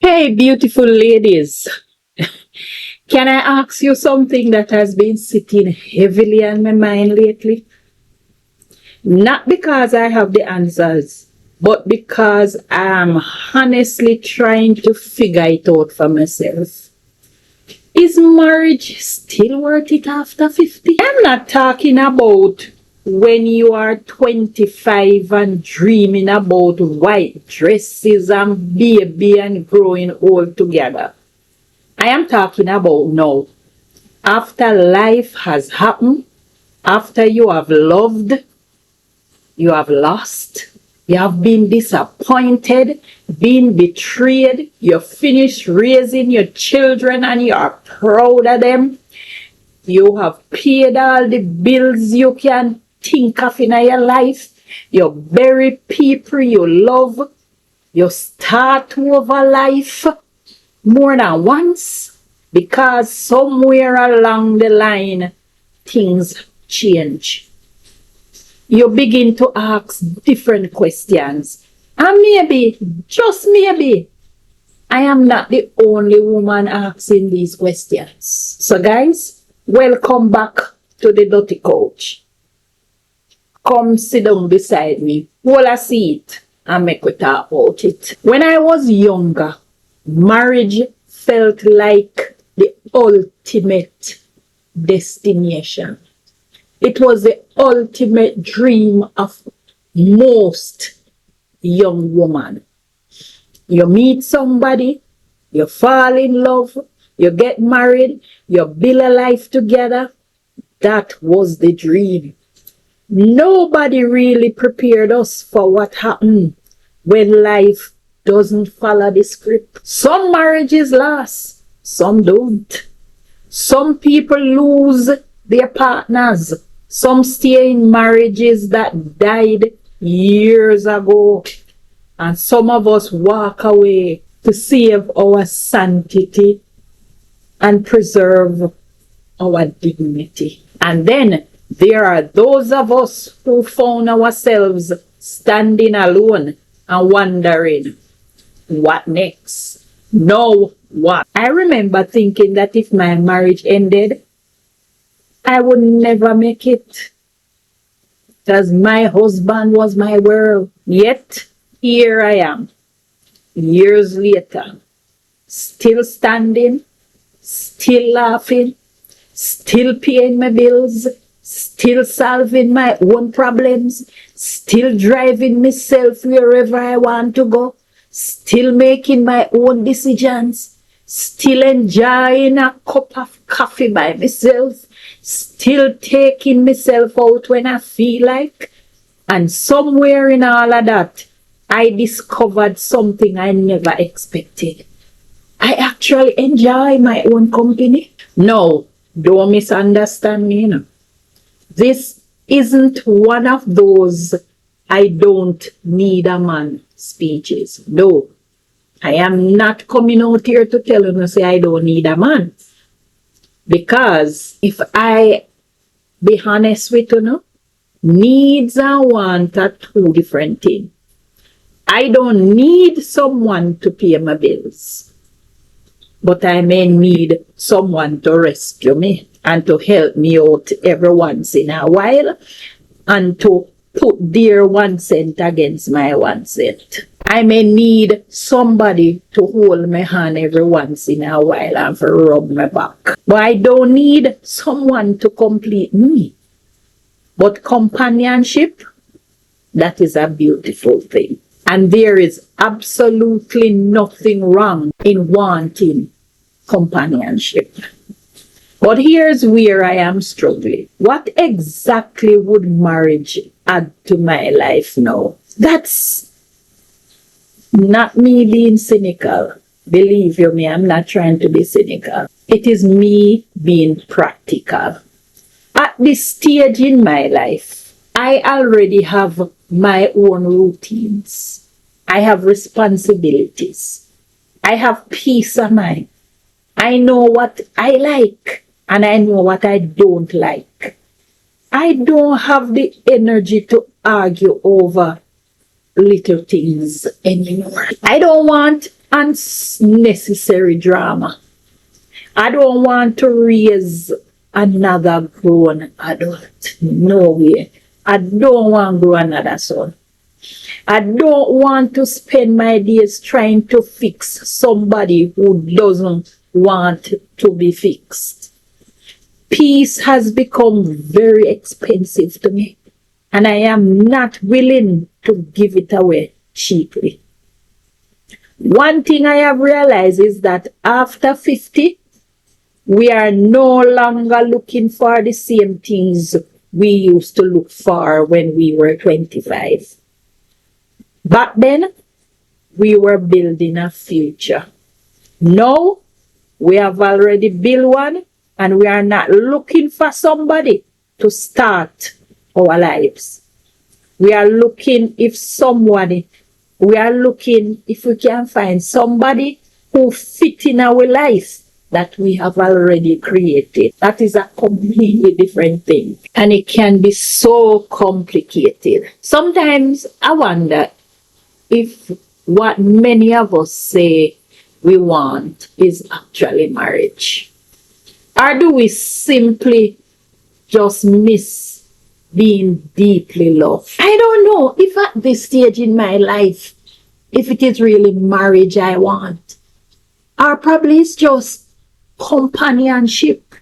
Hey, beautiful ladies. Can I ask you something that has been sitting heavily on my mind lately? Not because I have the answers, but because I'm honestly trying to figure it out for myself. Is marriage still worth it after 50? I'm not talking about when you are 25 and dreaming about white dresses and baby and growing old together. I am talking about now. After life has happened, after you have loved, you have lost, you have been disappointed, been betrayed, you finished raising your children and you are proud of them. You have paid all the bills you can think of in your life. You bury people you love. You start over life more than once because somewhere along the line things change. You begin to ask different questions. And maybe, just maybe, I am not the only woman asking these questions. So guys, welcome back to the Dutty Couch. Come sit down beside me, hold a seat, and make we talk about it. When I was younger, marriage felt like the ultimate destination. It was the ultimate dream of most young women. You meet somebody, you fall in love, you get married, you build a life together. That was the dream. Nobody really prepared us for what happened when life doesn't follow the script. Some marriages last, some don't. Some people lose their partners. Some stay in marriages that died years ago. And some of us walk away to save our sanctity and preserve our dignity. And then there are those of us who found ourselves standing alone and wondering, what next? Now what? I remember thinking that if my marriage ended, I would never make it because my husband was my world. Yet, here I am, years later, still standing, still laughing, still paying my bills, still solving my own problems, still driving myself wherever I want to go, still making my own decisions, still enjoying a cup of coffee by myself, still taking myself out when I feel like. And somewhere in all of that, I discovered something I never expected. I actually enjoy my own company. No, don't misunderstand me. No. This isn't one of those I don't need a man speeches. No, I am not coming out here to tell you, say I don't need a man. Because if I be honest with you, needs and want are two different things. I don't need someone to pay my bills, but I may need someone to rescue me and to help me out every once in a while and to put their 1 cent against my 1 cent. I may need somebody to hold my hand every once in a while and to rub my back. But I don't need someone to complete me. But companionship, that is a beautiful thing. And there is absolutely nothing wrong in wanting companionship. But here's where I am struggling. What exactly would marriage add to my life now? That's not me being cynical. Believe you me, I'm not trying to be cynical. It is me being practical. At this stage in my life, I already have my own routines. I have responsibilities. I have peace of mind. I know what I like and I know what I don't like. I don't have the energy to argue over little things anymore. I don't want unnecessary drama. I don't want to raise another grown adult. No way. I don't want to grow another son. I don't want to spend my days trying to fix somebody who doesn't want to be fixed. Peace has become very expensive to me, and I am not willing to give it away cheaply. One thing I have realized is that after 50, we are no longer looking for the same things we used to look for when we were 25. Back then, we were building a future. Now, we have already built one, and we are not looking for somebody to start our lives. We are looking if we can find somebody who fit in our life that we have already created. That is a completely different thing. And it can be so complicated. Sometimes I wonder if what many of us say we want is actually marriage. Or do we simply just miss being deeply loved? I don't know if at this stage in my life, if it is really marriage I want. Or probably it's just companionship.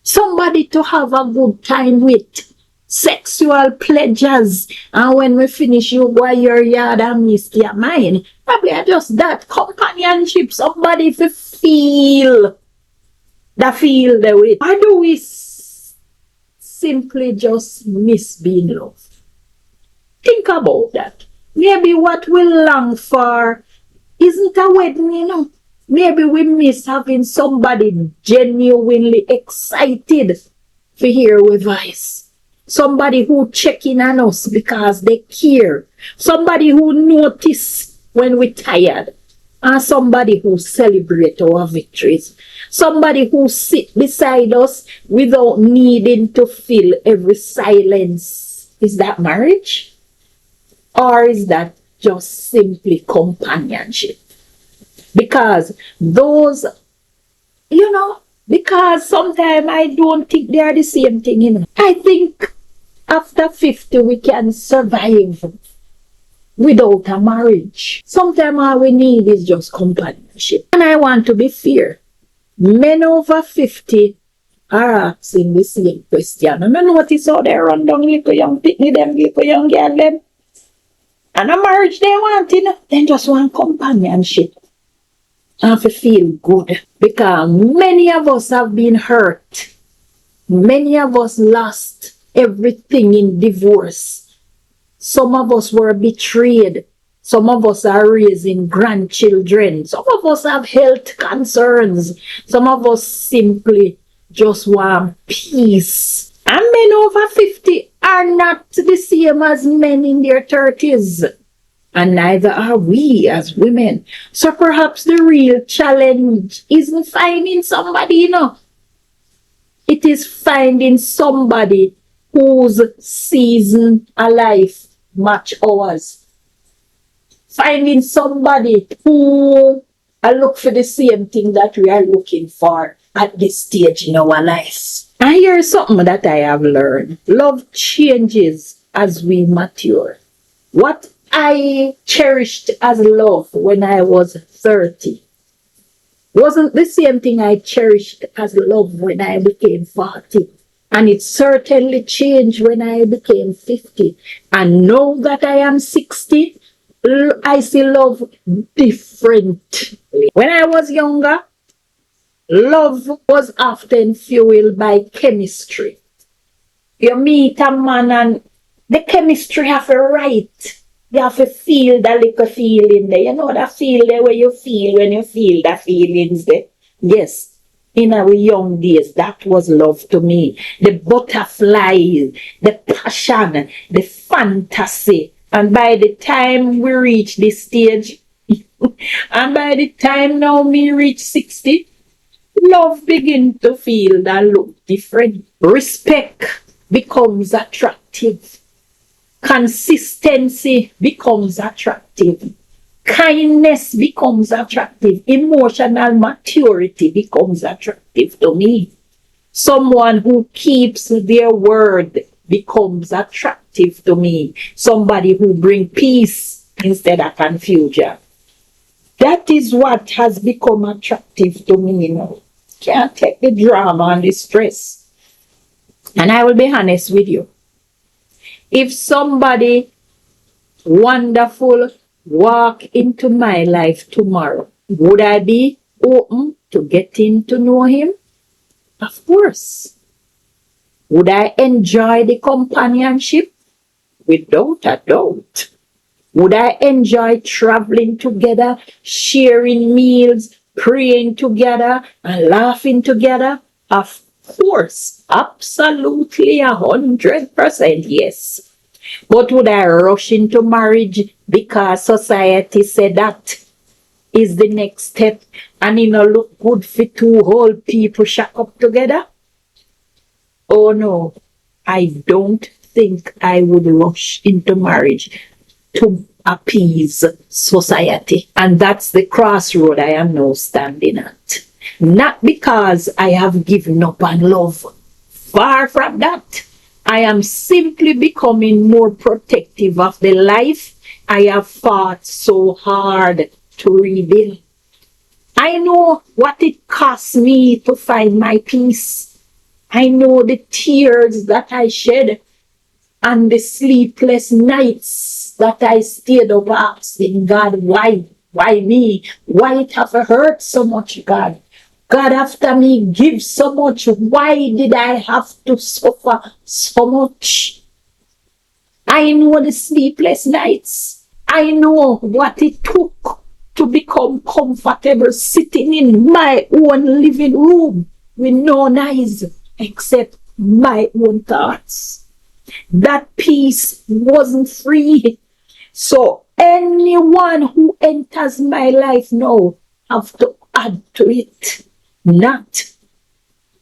Somebody to have a good time with. Sexual pleasures. And when we finish, you go your yard and me stay mine. Probably just that. Companionship. Somebody to feel the way. Or do we simply just miss being loved? Think about that. Maybe what we long for isn't a wedding, you know. Maybe we miss having somebody genuinely excited to hear our voice. Somebody who check in on us because they care. Somebody who notice when we're tired. And somebody who celebrate our victories. Somebody who sit beside us without needing to fill every silence. Is that marriage? Or is that just simply companionship? Because those, because sometimes I don't think they are the same thing, you know. I think after 50 we can survive without a marriage. Sometimes all we need is just companionship. And I want to be fair. Men over 50 are asking the same question. And I notice how they run down little young picnic, them little young girl, them. And a marriage they want, you know, they just want companionship. And to feel good. Because many of us have been hurt. Many of us lost everything in divorce. Some of us were betrayed. Some of us are raising grandchildren. Some of us have health concerns. Some of us simply just want peace. And men over 50 are not the same as men in their 30s. And neither are we as women. So perhaps the real challenge isn't finding somebody, you know. It is finding somebody whose season of life match ours. Finding somebody who look for the same thing that we are looking for at this stage in our lives. And here's something that I have learned. Love changes as we mature. What I cherished as love when I was 30 wasn't the same thing I cherished as love when I became 40. And it certainly changed when I became 50. And now that I am 60, I see love differently. When I was younger, love was often fueled by chemistry. You meet a man and the chemistry have a right. You have to feel that little feeling there. You know that feeling where you feel when you feel the feelings there. Yes. In our young days, that was love to me. The butterflies, the passion, the fantasy. And by the time we reach this stage, and by the time now me reach 60, love begin to feel that look different. Respect becomes attractive. Consistency becomes attractive. Kindness becomes attractive. Emotional maturity becomes attractive to me. Someone who keeps their word becomes attractive to me. Somebody who brings peace instead of confusion. That is what has become attractive to me now. Can't take the drama and the stress. And I will be honest with you. If somebody wonderful walk into my life tomorrow, would I be open to getting to know him? Of course. Would I enjoy the companionship? Without a doubt. Would I enjoy traveling together, sharing meals, praying together, and laughing together? Of course. Absolutely 100% yes. But would I rush into marriage because society said that is the next step and it not look good for two whole people shack up together? Oh no, I don't think I would rush into marriage to appease society. And that's the crossroad I am now standing at. Not because I have given up on love. Far from that. I am simply becoming more protective of the life I have fought so hard to rebuild. I know what it cost me to find my peace. I know the tears that I shed and the sleepless nights that I stayed up asking God, why? Why me? Why it have hurt so much, God? God, after me give so much, why did I have to suffer so much? I know the sleepless nights. I know what it took to become comfortable sitting in my own living room with no noise except my own thoughts. That peace wasn't free. So anyone who enters my life now have to add to it, not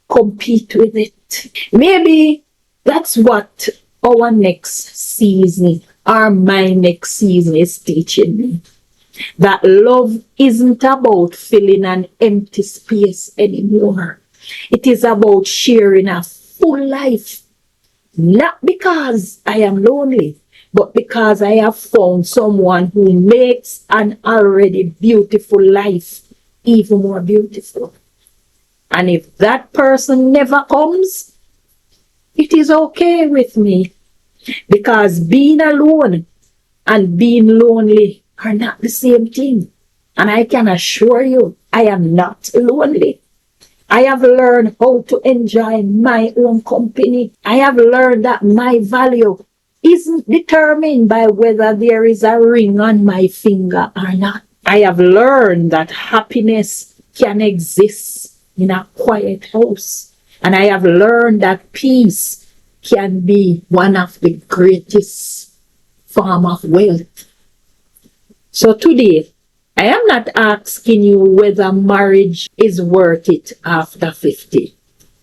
compete with it. Maybe that's what our next season or my next season is teaching me. That love isn't about filling an empty space anymore. It is about sharing a full life. Not because I am lonely, but because I have found someone who makes an already beautiful life even more beautiful. And if that person never comes, it is okay with me. Because being alone and being lonely are not the same thing. And I can assure you, I am not lonely. I have learned how to enjoy my own company. I have learned that my value isn't determined by whether there is a ring on my finger or not. I have learned that happiness can exist in a quiet house. And I have learned that peace can be one of the greatest form of wealth. So today, I am not asking you whether marriage is worth it after 50.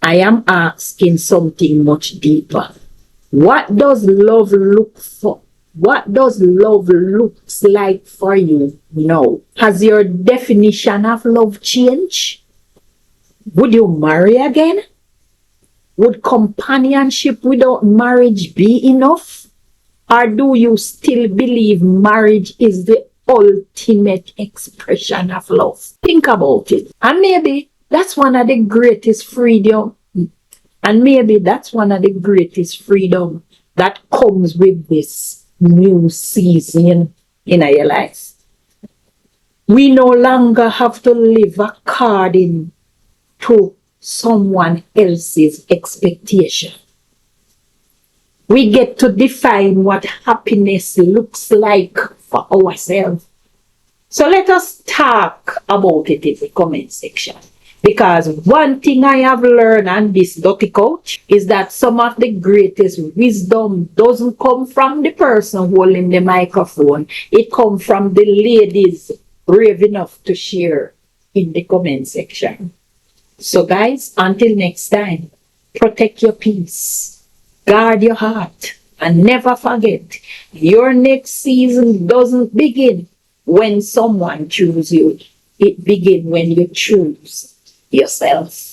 I am asking something much deeper. What does love look for? What does love looks like for you now? Has your definition of love changed? Would you marry again? Would companionship without marriage be enough? Or do you still believe marriage is the ultimate expression of love? Think about it. And maybe that's one of the greatest freedom. And maybe that's one of the greatest freedom that comes with this new season in your life. We no longer have to live according to someone else's expectation. We get to define what happiness looks like for ourselves. So let us talk about it in the comment section. Because one thing I have learned on this Dutty Couch is that some of the greatest wisdom doesn't come from the person holding the microphone. It comes from the ladies brave enough to share in the comment section. So guys, until next time, protect your peace, guard your heart, and never forget, your next season doesn't begin when someone chooses you. It begins when you choose yourself.